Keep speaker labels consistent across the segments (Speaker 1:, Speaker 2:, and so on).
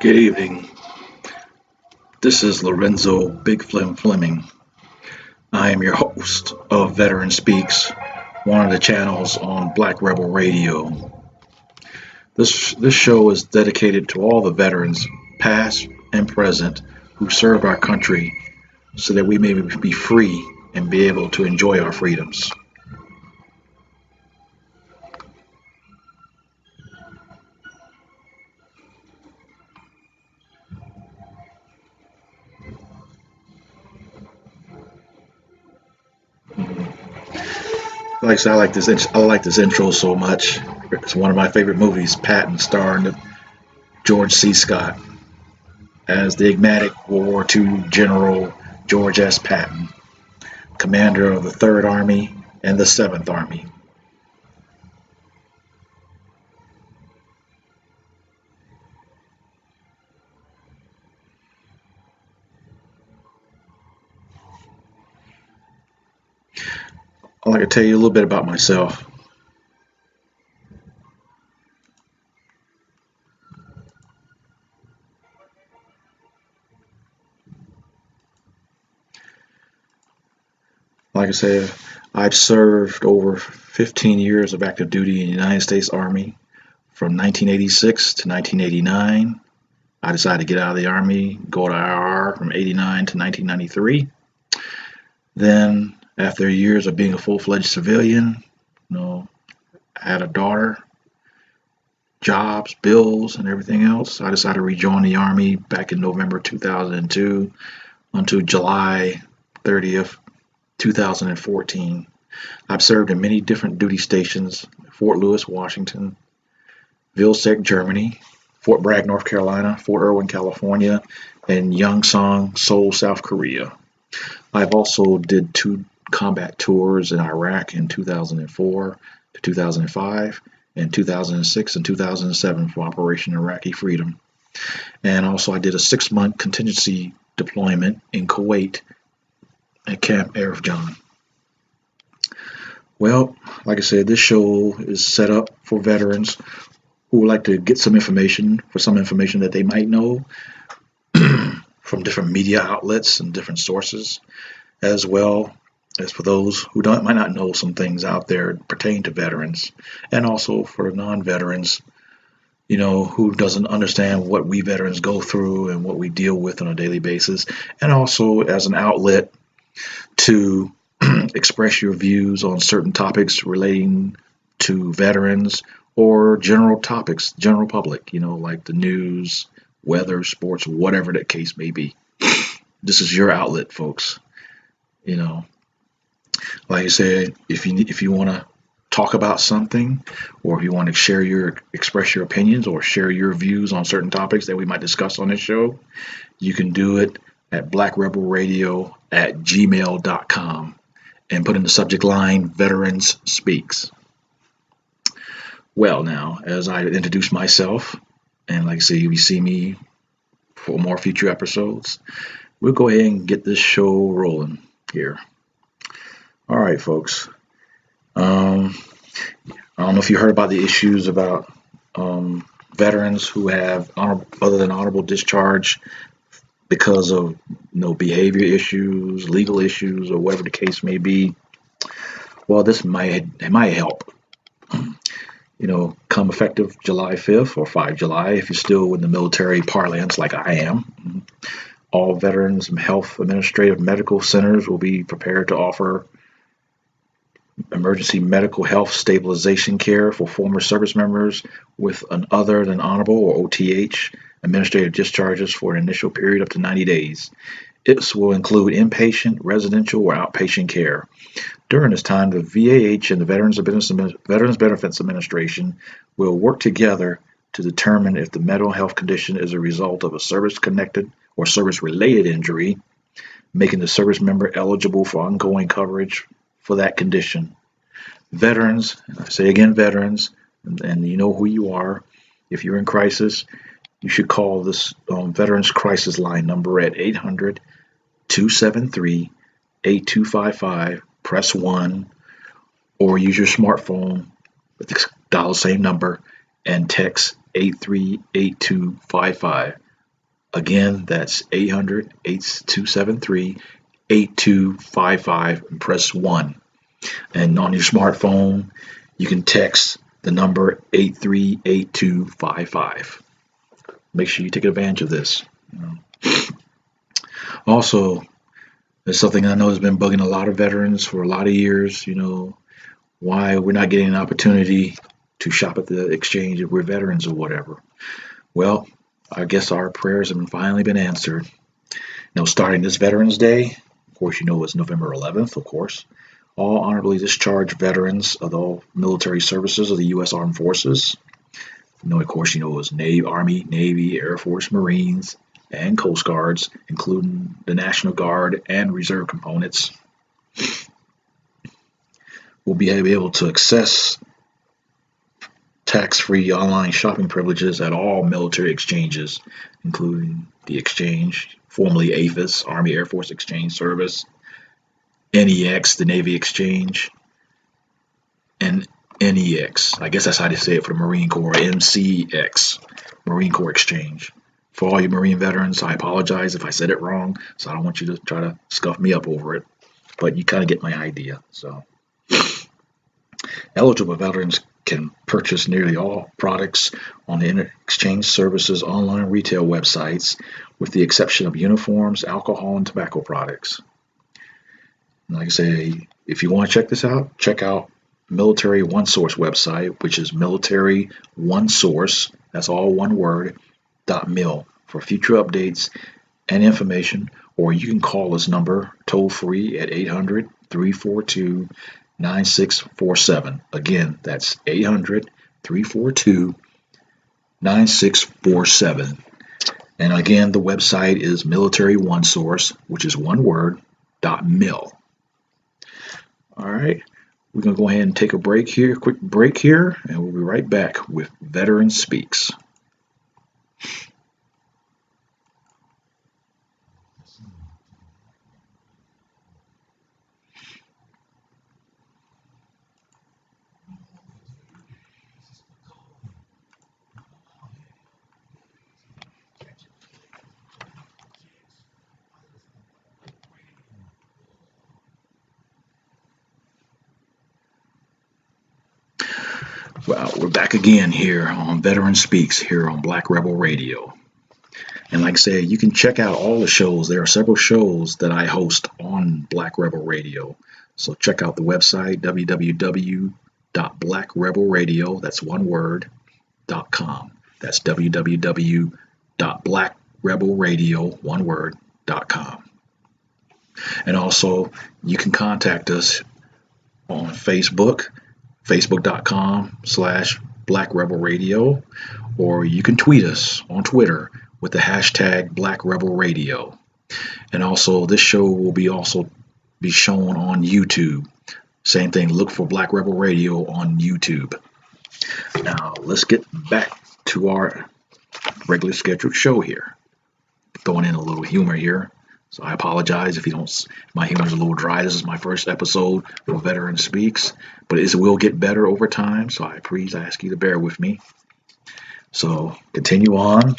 Speaker 1: Good evening. This is Lorenzo Big Fleming. I am your host of Veteran Speaks, one of the channels on Black Rebel Radio. This show is dedicated to all the veterans, past and present, who served our country so that we may be free and be able to enjoy our freedoms. Like I said, I like this intro so much. It's one of my favorite movies, Patton, starring George C. Scott as the enigmatic World War II General George S. Patton, commander of the Third Army and the Seventh Army. I'd like to tell you a little bit about myself. Like I said, I've served over 15 years of active duty in the United States Army from 1986 to 1989. I decided to get out of the Army, go to IR from 89 to 1993. Then, after years of being a full-fledged civilian, I had a daughter, jobs, bills, and everything else. I decided to rejoin the Army back in November 2002 until July 30th, 2014. I've served in many different duty stations: Fort Lewis, Washington, Vilseck, Germany, Fort Bragg, North Carolina, Fort Irwin, California, and Yongsan, Seoul, South Korea. I've also did 2 combat tours in Iraq in 2004 to 2005 and 2006 and 2007 for Operation Iraqi Freedom. And also I did a 6-month contingency deployment in Kuwait at Camp Arif John. Well, like I said, this show is set up for veterans who would like to get some information that they might know from different media outlets and different sources, as well as for those who might not know some things out there pertaining to veterans, and also for non-veterans, who doesn't understand what we veterans go through and what we deal with on a daily basis, and also as an outlet to express your views on certain topics relating to veterans or general topics, general public, like the news, weather, sports, whatever that case may be. This is your outlet, folks. Like I said, if you want to talk about something, or if you want to express your opinions or share your views on certain topics that we might discuss on this show, you can do it at blackrebelradio@gmail.com and put in the subject line Veterans Speaks. Well, now, as I introduce myself, and like I say, you see me for more future episodes, we'll go ahead and get this show rolling here. All right, folks. I don't know if you heard about the issues about veterans who have other than honorable discharge because of behavior issues, legal issues, or whatever the case may be. Well, this might help. Come effective July 5th or 5 July, if you're still in the military parlance like I am, all Veterans Health Administrative Medical Centers will be prepared to offer emergency medical health stabilization care for former service members with an other than honorable or OTH administrative discharges for an initial period up to 90 days. This will include inpatient, residential, or outpatient care. During this time, the VAH and the Veterans Benefits Administration will work together to determine if the mental health condition is a result of a service-connected or service-related injury, making the service member eligible for ongoing coverage for that condition. Veterans, and I say again veterans, and you know who you are. If you're in crisis, you should call this Veterans Crisis Line number at 800-273-8255, press 1, or use your smartphone with dial the same number and text 838255. Again, that's 800-8273-8255 and press 1. And on your smartphone, you can text the number 838255. Make sure you take advantage of this. Also, there's something I know has been bugging a lot of veterans for a lot of years, why we're not getting an opportunity to shop at the exchange if we're veterans or whatever. Well, I guess our prayers have finally been answered. Starting this Veterans Day, of course, it's November 11th, of course, all honorably discharged veterans of all military services of the U.S. Armed Forces. Of course, it was Army, Navy, Air Force, Marines, and Coast Guards, including the National Guard and Reserve components, will be able to access tax-free online shopping privileges at all military exchanges, including the exchange, formerly AFIS, Army Air Force Exchange Service, NEX, the Navy Exchange, and NEX. I guess that's how they say it for the Marine Corps, MCX, Marine Corps Exchange. For all you Marine veterans, I apologize if I said it wrong, so I don't want you to try to scuff me up over it, but you kind of get my idea. So, eligible veterans can purchase nearly all products on the Exchange Services online retail websites, with the exception of uniforms, alcohol, and tobacco products. And like I say, if you want to check this out, check out Military One Source website, which is Military One Source, that's all one word, .mil, for future updates and information, or you can call this number toll free at 800-342-9647. Again, that's 800-342-9647. And again, the website is Military One Source, which is one word, .mil. All right, we're going to go ahead and take a quick break here, and we'll be right back with Veteran Speaks. Well, we're back again here on Veteran Speaks here on Black Rebel Radio. And like I said, you can check out all the shows. There are several shows that I host on Black Rebel Radio. So check out the website, www.blackrebelradio, that's one word, .com. That's www.blackrebelradio, one word, .com. And also, you can contact us on Facebook, facebook.com/Black Rebel Radio, or you can tweet us on Twitter with the hashtag Black Rebel Radio. And also, this show will be shown on YouTube. Same thing, look for Black Rebel Radio on YouTube. Now, let's get back to our regular scheduled show here. Throwing in a little humor here. So I apologize if my humor is a little dry. This is my first episode for Veteran Speaks, but it will get better over time, so please ask you to bear with me. So continue on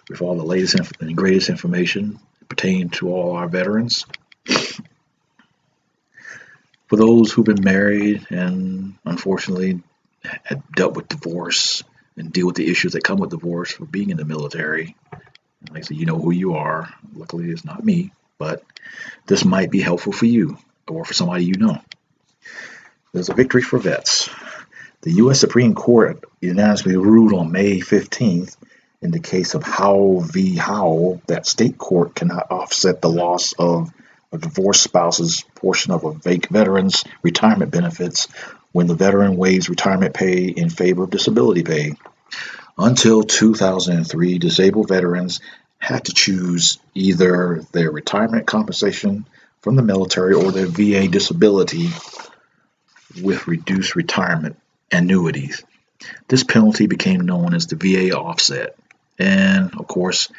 Speaker 1: with all the latest and greatest information pertaining to all our veterans. For those who've been married and unfortunately had dealt with divorce and deal with the issues that come with divorce for being in the military, like I said, you know who you are. Luckily, it's not me, but this might be helpful for you or for somebody you know. There's a victory for vets. The U.S. Supreme Court unanimously ruled on May 15th in the case of Howell v. Howell that state court cannot offset the loss of a divorced spouse's portion of a veteran's retirement benefits when the veteran waives retirement pay in favor of disability pay. Until 2003, disabled veterans had to choose either their retirement compensation from the military or their VA disability with reduced retirement annuities. This penalty became known as the VA offset. And of course,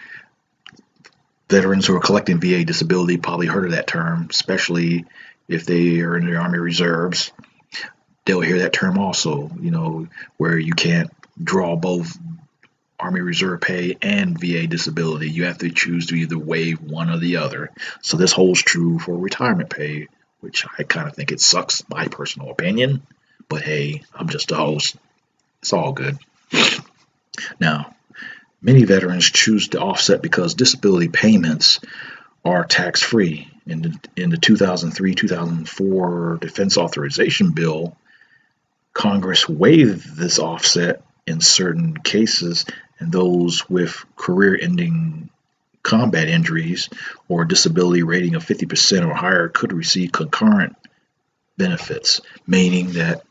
Speaker 1: veterans who are collecting VA disability probably heard of that term, especially if they are in the Army Reserves. They'll hear that term also, where you can't draw both Army Reserve pay and VA disability. You have to choose to either waive one or the other. So this holds true for retirement pay, which I kind of think it sucks, my personal opinion. But hey, I'm just a host. It's all good. Now, many veterans choose to offset because disability payments are tax-free. In the 2003-2004 Defense Authorization Bill, Congress waived this offset in certain cases, and those with career-ending combat injuries or disability rating of 50% or higher could receive concurrent benefits, meaning that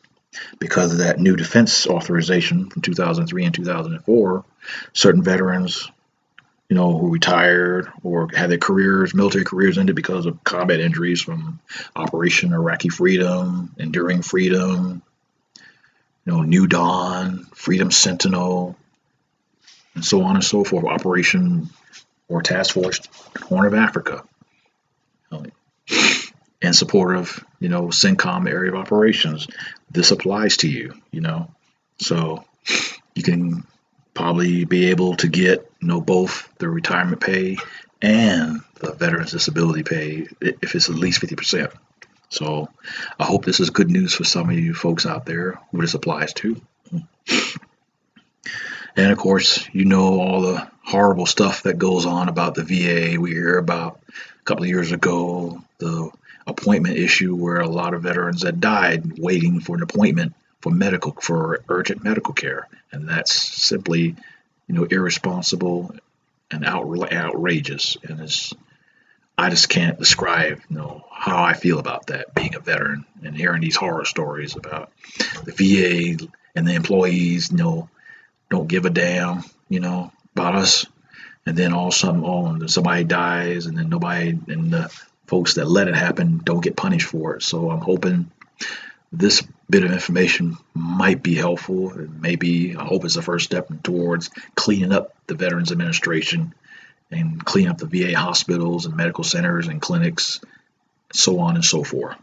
Speaker 1: because of that new defense authorization from 2003 and 2004, certain veterans, who retired or had their military careers ended because of combat injuries from Operation Iraqi Freedom, Enduring Freedom, New Dawn, Freedom Sentinel, and so on and so forth, Operation or Task Force Horn of Africa, in support of, CENTCOM area of operations. This applies to you, so you can probably be able to get, both the retirement pay and the veterans disability pay if it's at least 50%. So I hope this is good news for some of you folks out there who this applies to. And of course, all the horrible stuff that goes on about the VA. We hear about a couple of years ago the appointment issue where a lot of veterans had died waiting for an appointment for urgent medical care, and that's simply irresponsible and outrageous. And I just can't describe how I feel about that, being a veteran and hearing these horror stories about the VA and the employees don't give a damn about us, and then all of a sudden somebody dies, and then nobody, and the folks that let it happen don't get punished for it. So I'm hoping this bit of information might be helpful. I hope it's the first step towards cleaning up the Veterans Administration and cleaning up the VA hospitals and medical centers and clinics, so on and so forth.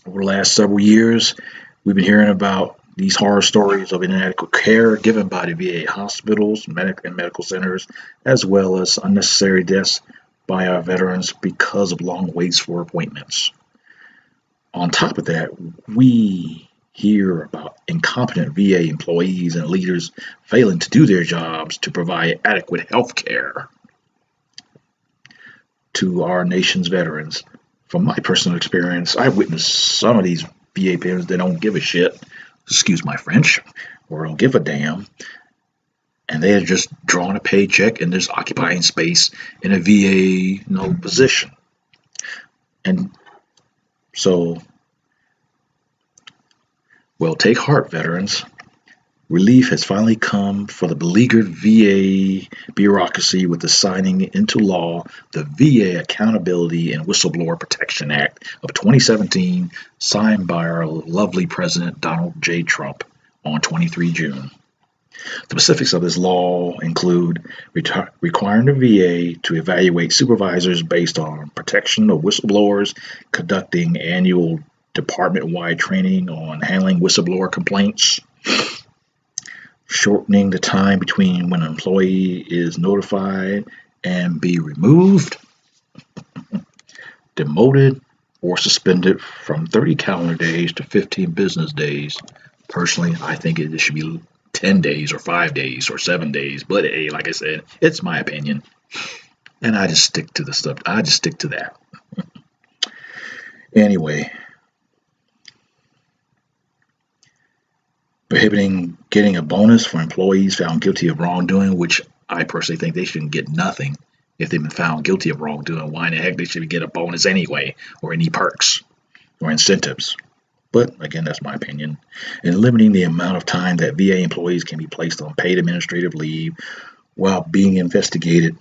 Speaker 1: Over the last several years, we've been hearing about these horror stories of inadequate care given by the VA hospitals and medical centers, as well as unnecessary deaths by our veterans because of long waits for appointments. On top of that, we hear about incompetent VA employees and leaders failing to do their jobs to provide adequate health care to our nation's veterans. From my personal experience, I've witnessed some of these VA parents that don't give a shit, excuse my French, or don't give a damn, and they're just drawing a paycheck and just occupying space in a VA position. And so, take heart, veterans. Relief has finally come for the beleaguered VA bureaucracy with the signing into law the VA Accountability and Whistleblower Protection Act of 2017, signed by our lovely President Donald J. Trump on 23 June. The specifics of this law include requiring the VA to evaluate supervisors based on protection of whistleblowers, conducting annual department-wide training on handling whistleblower complaints, shortening the time between when an employee is notified and be removed, demoted, or suspended from 30 calendar days to 15 business days. Personally, I think it should be 10 days or 5 days or 7 days. But hey, like I said, it's my opinion. And I just stick to the stuff. I just stick to that. Anyway, prohibiting getting a bonus for employees found guilty of wrongdoing, which I personally think they shouldn't get nothing if they've been found guilty of wrongdoing. Why in the heck they should get a bonus anyway, or any perks or incentives? But again, that's my opinion. And limiting the amount of time that VA employees can be placed on paid administrative leave while being investigated.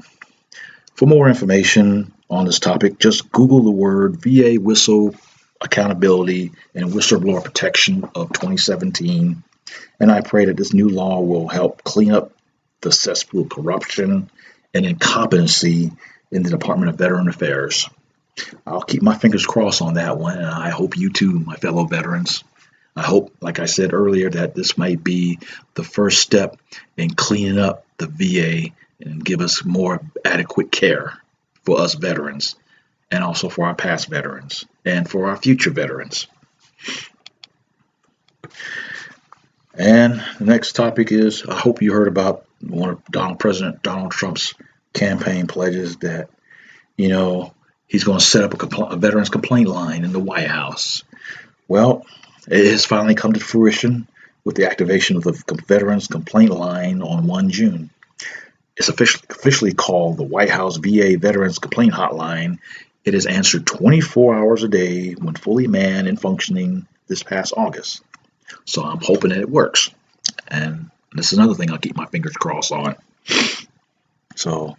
Speaker 1: For more information on this topic, just Google the word VA Whistle Accountability and Whistleblower Protection of 2017. And I pray that this new law will help clean up the cesspool of corruption and incompetency in the Department of Veteran Affairs. I'll keep my fingers crossed on that one, and I hope you too, my fellow veterans. I hope, like I said earlier, that this might be the first step in cleaning up the VA and give us more adequate care for us veterans, and also for our past veterans and for our future veterans. And the next topic is, I hope you heard about one of President Donald Trump's campaign pledges that, you know, he's going to set up a veterans complaint line in the White House. Well, it has finally come to fruition with the activation of the Veterans Complaint Line on 1 June. It's officially called the White House VA Veterans Complaint Hotline. It is answered 24 hours a day when fully manned and functioning this past August. So I'm hoping that it works. And this is another thing I'll keep my fingers crossed on. So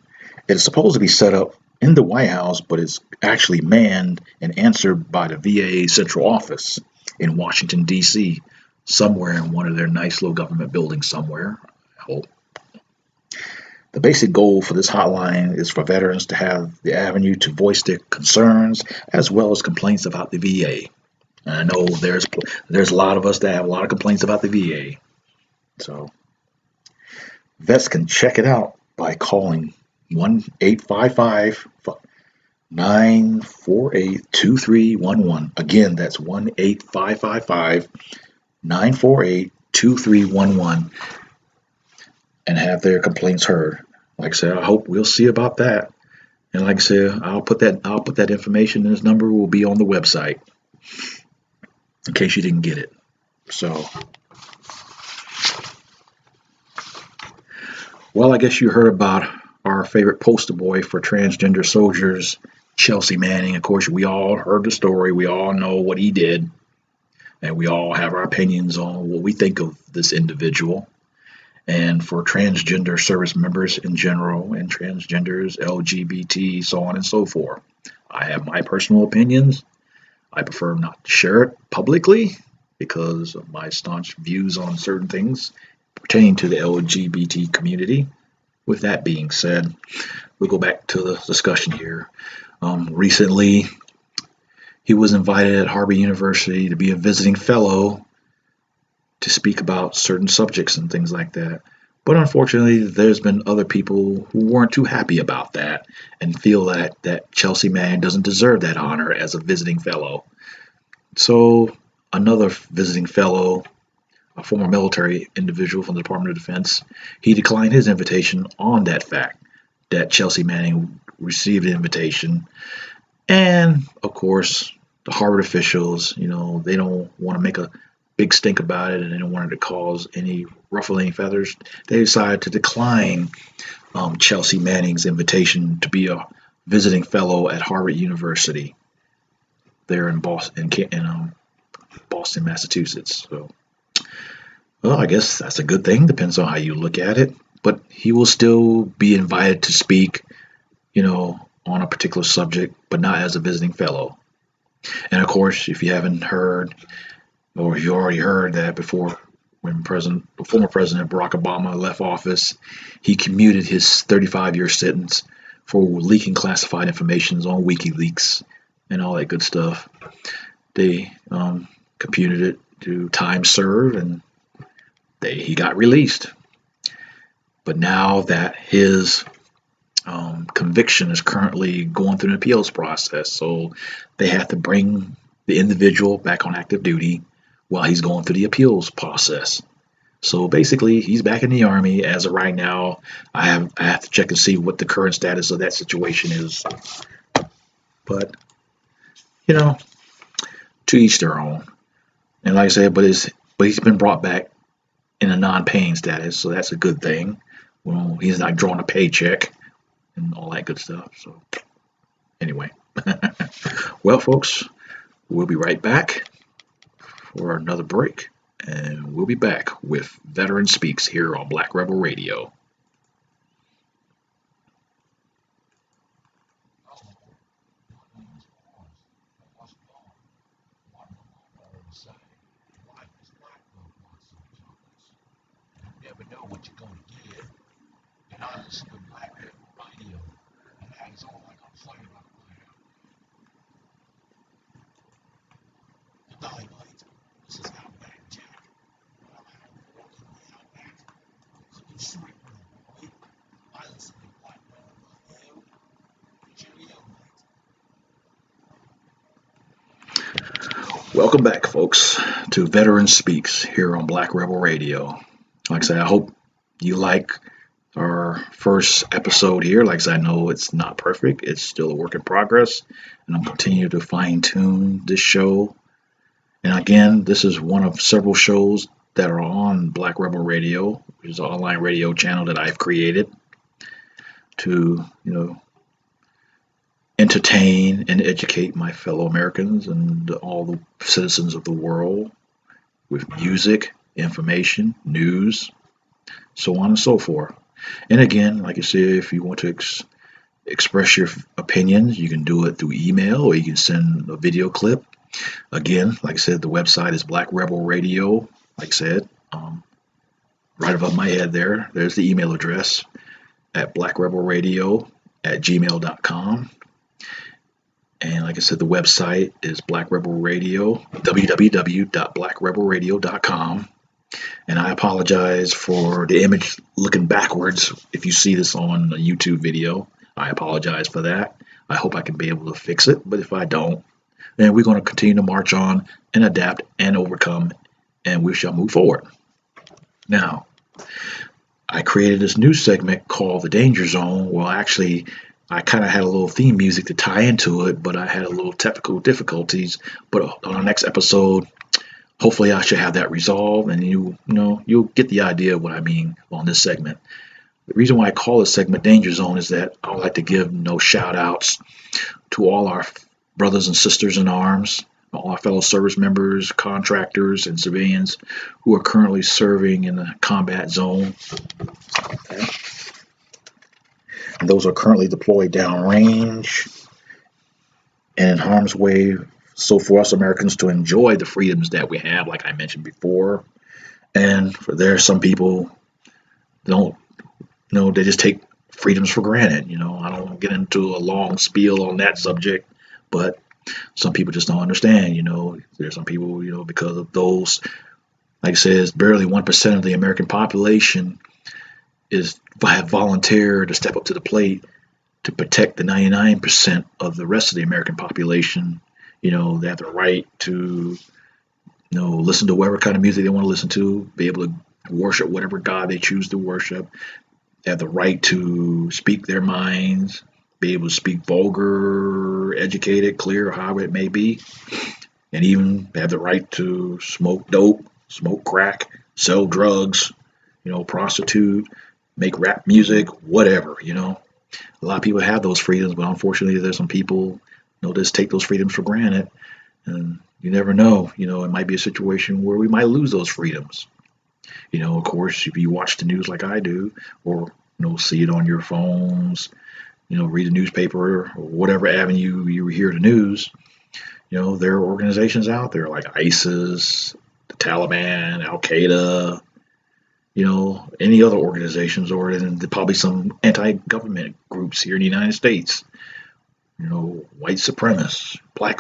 Speaker 1: it's supposed to be set up in the White House, but it's actually manned and answered by the VA central office in Washington, D.C., somewhere in one of their nice little government buildings somewhere, I hope. The basic goal for this hotline is for veterans to have the avenue to voice their concerns as well as complaints about the VA. And I know there's a lot of us that have a lot of complaints about the VA. So vets can check it out by calling 1-855-948-2311. Again, that's 1-855-948-2311, and have their complaints heard. Like I said, I hope we'll see about that. And like I said, I'll put that information, and this number will be on the website in case you didn't get it. So, well, I guess you heard about our favorite poster boy for transgender soldiers, Chelsea Manning. Of course, we all heard the story. We all know what he did. And we all have our opinions on what we think of this individual. And for transgender service members in general, and transgenders, LGBT, so on and so forth, I have my personal opinions. I prefer not to share it publicly because of my staunch views on certain things pertaining to the LGBT community. With that being said, we'll go back to the discussion here. Recently, he was invited at Harvard University to be a visiting fellow to speak about certain subjects and things like that. But unfortunately, there's been other people who weren't too happy about that and feel that Chelsea Manning doesn't deserve that honor as a visiting fellow. So another visiting fellow, a former military individual from the Department of Defense, he declined his invitation on that fact that Chelsea Manning received an invitation. And of course, the Harvard officials, they don't want to make a big stink about it, and they don't want it to cause any ruffling feathers. They decided to decline Chelsea Manning's invitation to be a visiting fellow at Harvard University there in Boston, Massachusetts. So, well, I guess that's a good thing. Depends on how you look at it. But he will still be invited to speak, on a particular subject, but not as a visiting fellow. And of course, if you haven't heard, or you already heard that before, when former President Barack Obama left office, he commuted his 35-year sentence for leaking classified information on WikiLeaks and all that good stuff. They computed it to time served, and he got released. But now that his conviction is currently going through an appeals process, so they have to bring the individual back on active duty while he's going through the appeals process. So basically, he's back in the Army as of right now. I have to check and see what the current status of that situation is. But, to each their own. And like I said, but he's been brought back in a non-paying status, so that's a good thing. Well, he's not drawing a paycheck and all that good stuff. So anyway, well, folks, we'll be right back for another break, and we'll be back with Veteran Speaks here on Black Rebel Radio. Never know what you're going to get. And I listen to Black Rebel Radio, and that is all I got to say about it. The dynamite. This is how bad. Welcome back, folks, to Veteran Speaks here on Black Rebel Radio. Like I said, I hope you like our first episode here. Like I said, I know it's not perfect, it's still a work in progress, and I'm continuing to fine tune this show. And again, this is one of several shows that are on Black Rebel Radio, which is an online radio channel that I've created to, entertain and educate my fellow Americans and all the citizens of the world with music, information, news, so on and so forth. And again, like I said, if you want to express your opinions, you can do it through email or you can send a video clip. Again, like I said, the website is Black Rebel Radio. Like I said, right above my head there's the email address at blackrebelradio@gmail.com. And like I said, the website is Black Rebel Radio, www.blackrebelradio.com. And I apologize for the image looking backwards. If you see this on a YouTube video, I apologize for that. I hope I can be able to fix it. But if I don't, then we're going to continue to march on and adapt and overcome, and we shall move forward. Now, I created this new segment called The Danger Zone. Well, actually, I kind of had a little theme music to tie into it, but I had a little technical difficulties. But on our next episode, hopefully I should have that resolved, and you'll get the idea of what I mean on this segment. The reason why I call this segment Danger Zone is that I would like to give shout outs to all our brothers and sisters in arms, all our fellow service members, contractors, and civilians who are currently serving in the combat zone. Okay. And those are currently deployed downrange and in harm's way, so for us Americans to enjoy the freedoms that we have, like I mentioned before. And there are some people they just take freedoms for granted. I don't want to get into a long spiel on that subject, but some people just don't understand. There's some people, because of those, like I said, it's barely 1% of the American population have volunteered to step up to the plate to protect the 99% of the rest of the American population. They have the right to, listen to whatever kind of music they want to listen to, be able to worship whatever God they choose to worship. They have the right to speak their minds, be able to speak vulgar, educated, clear, however it may be, and even have the right to smoke dope, smoke crack, sell drugs, prostitute, make rap music, whatever. A lot of people have those freedoms, but unfortunately there's some people just take those freedoms for granted, and you never know. It might be a situation where we might lose those freedoms. Of course, if you watch the news like I do, or see it on your phones, read the newspaper or whatever avenue you hear the news, there are organizations out there like ISIS, the Taliban, Al Qaeda, any other organizations, or probably some anti-government groups here in the United States. White supremacists, black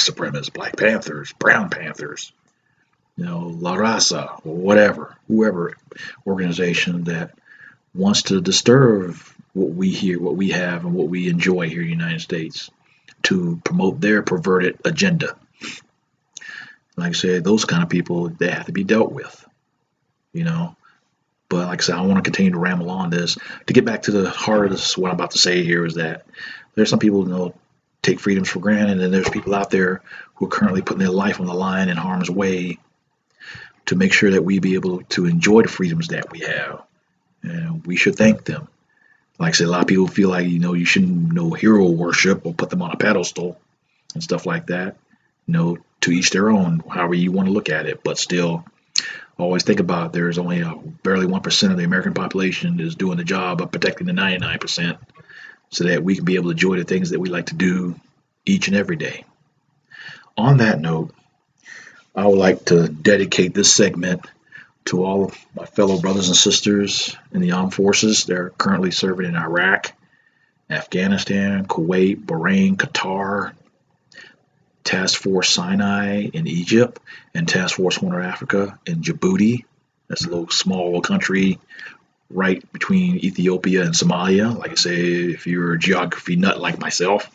Speaker 1: panthers, brown panthers, La Raza, or whoever organization that wants to disturb what we have, and what we enjoy here in the United States to promote their perverted agenda. Like I said, those kind of people, they have to be dealt with, But like I said, I want to continue to ramble on this. To get back to the heart of this, what I'm about to say here is that there's some people take freedoms for granted, and there's people out there who are currently putting their life on the line in harm's way to make sure that we be able to enjoy the freedoms that we have. And we should thank them. Like I said, a lot of people feel like, you shouldn't hero worship or put them on a pedestal and stuff like that. To each their own, however you want to look at it. But still, always think about there's only barely 1% of the American population is doing the job of protecting the 99%, so that we can be able to enjoy the things that we like to do each and every day. On that note, I would like to dedicate this segment to all of my fellow brothers and sisters in the armed forces. They're currently serving in Iraq, Afghanistan, Kuwait, Bahrain, Qatar, Task Force Sinai in Egypt, and Task Force Horn of Africa in Djibouti. That's a little small country right between Ethiopia and Somalia. Like I say, if you're a geography nut like myself,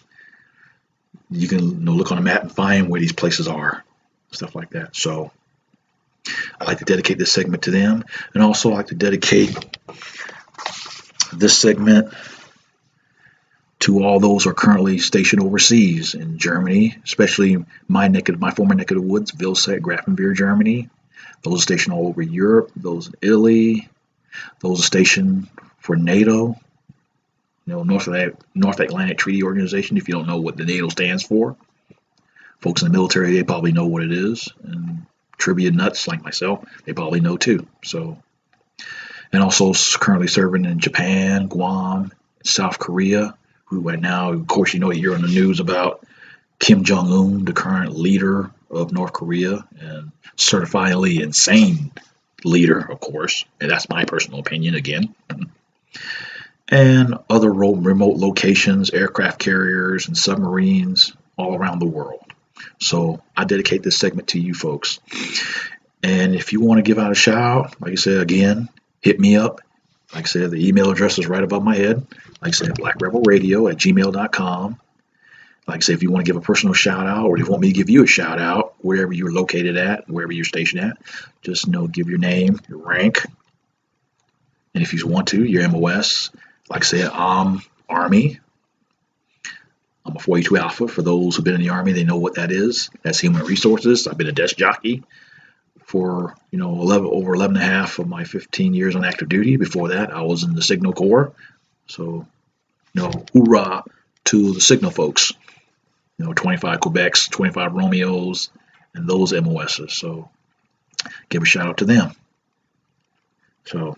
Speaker 1: you can look on a map and find where these places are. stuff like that. So I'd like to dedicate this segment to them, and also I'd like to dedicate this segment to all those who are currently stationed overseas in Germany, especially my former neck of the woods, Vilseck, Grafenwehr, Germany. Those stationed all over Europe, those in Italy, those stationed for NATO, North Atlantic Treaty Organization. If you don't know what the NATO stands for, folks in the military, they probably know what it is, and trivia nuts like myself, they probably know too. So, and also currently serving in Japan, Guam, South Korea, who right now, of course, you hear on the news about Kim Jong-un, the current leader of North Korea, and certifiably insane leader, of course, and that's my personal opinion again. And other remote locations, aircraft carriers and submarines all around the world. So I dedicate this segment to you folks. And if you want to give out a shout out, like I said, again, hit me up. Like I said, the email address is right above my head. Like I said, blackrebelradio@gmail.com. Like I said, if you want to give a personal shout out, or if you want me to give you a shout out, wherever you're located at, wherever you're stationed at, just give your name, your rank, and if you want to, your MOS. Like I said, I'm Army. I'm a 42 Alpha. For those who've been in the Army, they know what that is. That's Human Resources. I've been a desk jockey for over 11 and a half of my 15 years on active duty. Before that, I was in the Signal Corps. So, hoorah to the Signal folks. 25 Quebecs, 25 Romeos, and those MOSs. So, give a shout out to them. So,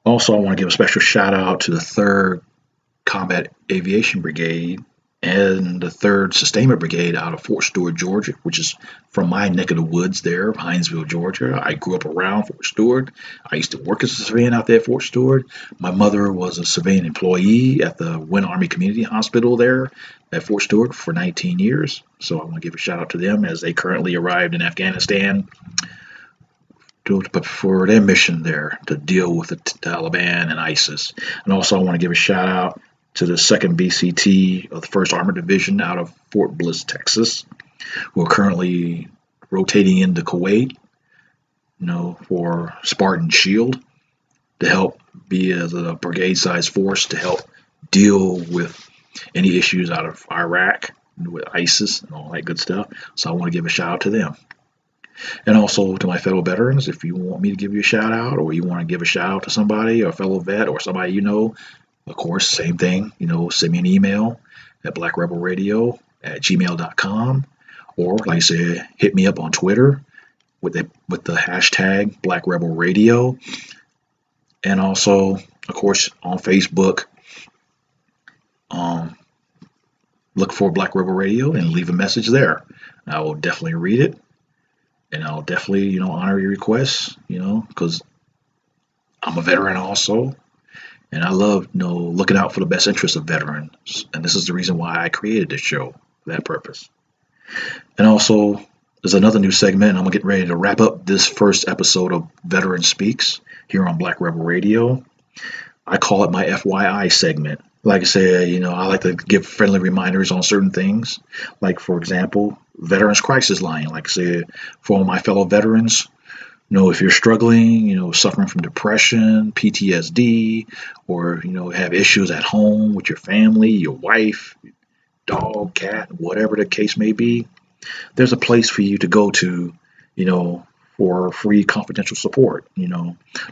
Speaker 1: also, I want to give a special shout out to the 3rd Combat Aviation Brigade and the 3rd Sustainment Brigade out of Fort Stewart, Georgia, which is from my neck of the woods there, Hinesville, Georgia. I grew up around Fort Stewart. I used to work as a civilian out there at Fort Stewart. My mother was a civilian employee at the Wynn Army Community Hospital there at Fort Stewart for 19 years. So I want to give a shout out to them as they currently arrived in Afghanistan for their mission there to deal with the Taliban and ISIS. And also I want to give a shout out to the 2nd BCT of the 1st Armored Division out of Fort Bliss, Texas, who are currently rotating into Kuwait, for Spartan Shield to help be as a brigade-sized force to help deal with any issues out of Iraq with ISIS and all that good stuff. So I want to give a shout out to them. And also to my fellow veterans, if you want me to give you a shout out, or you want to give a shout out to somebody, or a fellow vet, or somebody of course, same thing, send me an email at blackrebelradio@gmail.com, or like I said, hit me up on Twitter with the hashtag blackrebelradio, and also, of course, on Facebook, look for Black Rebel Radio and leave a message there. I will definitely read it. And I'll definitely, honor your requests, because I'm a veteran also. And I love, looking out for the best interests of veterans. And this is the reason why I created this show, for that purpose. And also, there's another new segment, and I'm getting ready to wrap up this first episode of Veteran Speaks here on Black Rebel Radio. I call it my FYI segment. Like I said, I like to give friendly reminders on certain things. Like, for example, Veterans Crisis Line. Like I said, for all my fellow veterans, if you're struggling, suffering from depression, PTSD, or, have issues at home with your family, your wife, dog, cat, whatever the case may be, there's a place for you to go to, for free confidential support.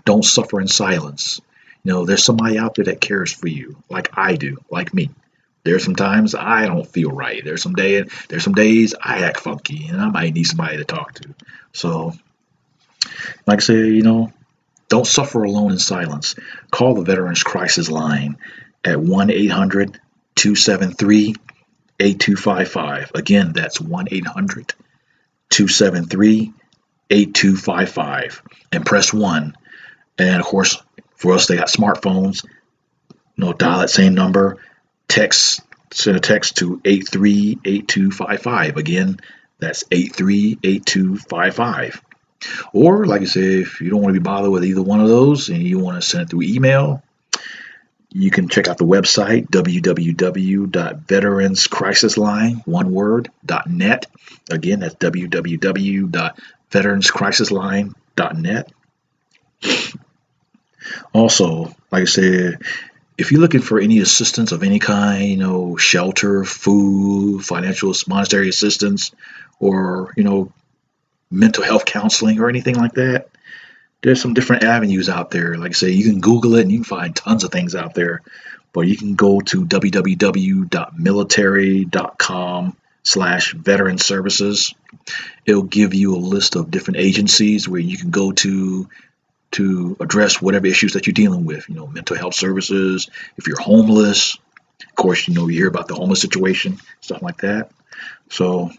Speaker 1: Don't suffer in silence. There's somebody out there that cares for you, like I do, like me. There's some times I don't feel right. There's some days I act funky, and I might need somebody to talk to. So, like I say, don't suffer alone in silence. Call the Veterans Crisis Line at 1-800-273-8255. Again, that's 1-800-273-8255. And press 1. And, of course, for us, they got smartphones. Dial that same number. Send a text to 838255. Again, that's 838255. Or, like I said, if you don't want to be bothered with either one of those and you want to send it through email, You can check out the website, www.veteranscrisisline.net. Again, that's www.veteranscrisisline.net. Also, like I said, if you're looking for any assistance of any kind, shelter, food, financial, monetary assistance, or, mental health counseling or anything like that, there's some different avenues out there. Like I say, you can Google it and you can find tons of things out there. But you can go to www.military.com/veteran services. It'll give you a list of different agencies where you can go to address whatever issues that you're dealing with. Mental health services. If you're homeless, of course, you hear about the homeless situation, stuff like that. So,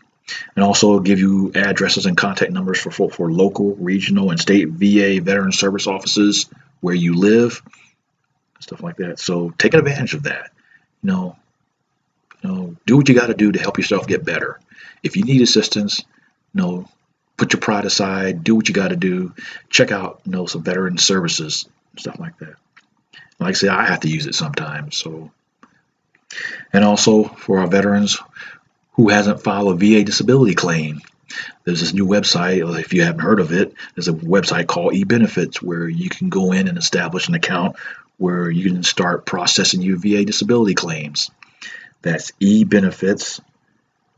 Speaker 1: and also give you addresses and contact numbers for local, regional, and state VA veteran service offices where you live, stuff like that. So take advantage of that. Do what you got to do to help yourself get better. If you need assistance, put your pride aside, do what you got to do. Check out, some veteran services, stuff like that. Like I say, I have to use it sometimes. So, and also for our veterans who hasn't filed a VA disability claim, there's this new website. If you haven't heard of it, there's a website called eBenefits where you can go in and establish an account where you can start processing your VA disability claims. That's eBenefits.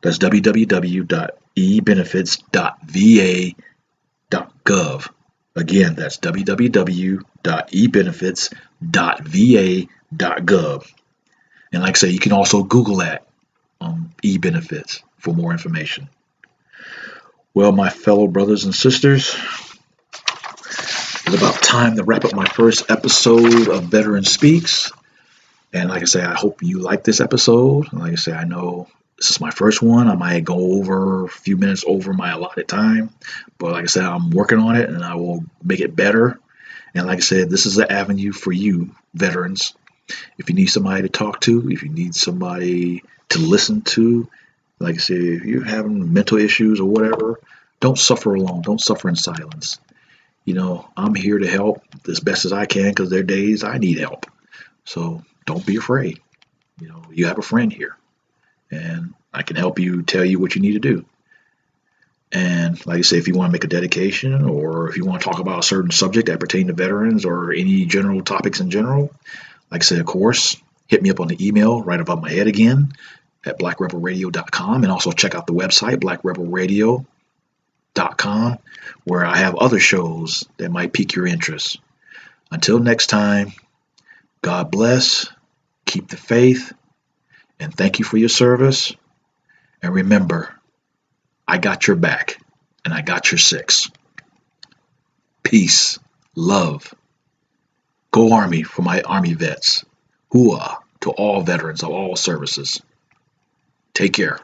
Speaker 1: That's www.ebenefits.va.gov. Again, that's www.ebenefits.va.gov. And like I say, you can also Google that eBenefits for more information. Well, my fellow brothers and sisters, it's about time to wrap up my first episode of Veteran Speaks. And like I say, I hope you like this episode. Like I say, I know this is my first one. I might go over a few minutes over my allotted time. But like I said, I'm working on it and I will make it better. And like I said, this is an avenue for you, veterans. If you need somebody to talk to, if you need somebody to listen to, like I said, if you're having mental issues or whatever, don't suffer alone. Don't suffer in silence. I'm here to help as best as I can because there are days I need help. So don't be afraid. You have a friend here and I can help you, tell you what you need to do. And like I say, if you want to make a dedication or if you want to talk about a certain subject that pertains to veterans or any general topics in general, like I said, of course, hit me up on the email right above my head again at blackrebelradio.com, and also check out the website blackrebelradio.com where I have other shows that might pique your interest. Until next time, God bless, keep the faith, and thank you for your service. And remember, I got your back and I got your six. Peace, love. Go Army for my Army vets. Hooah to all veterans of all services. Take care.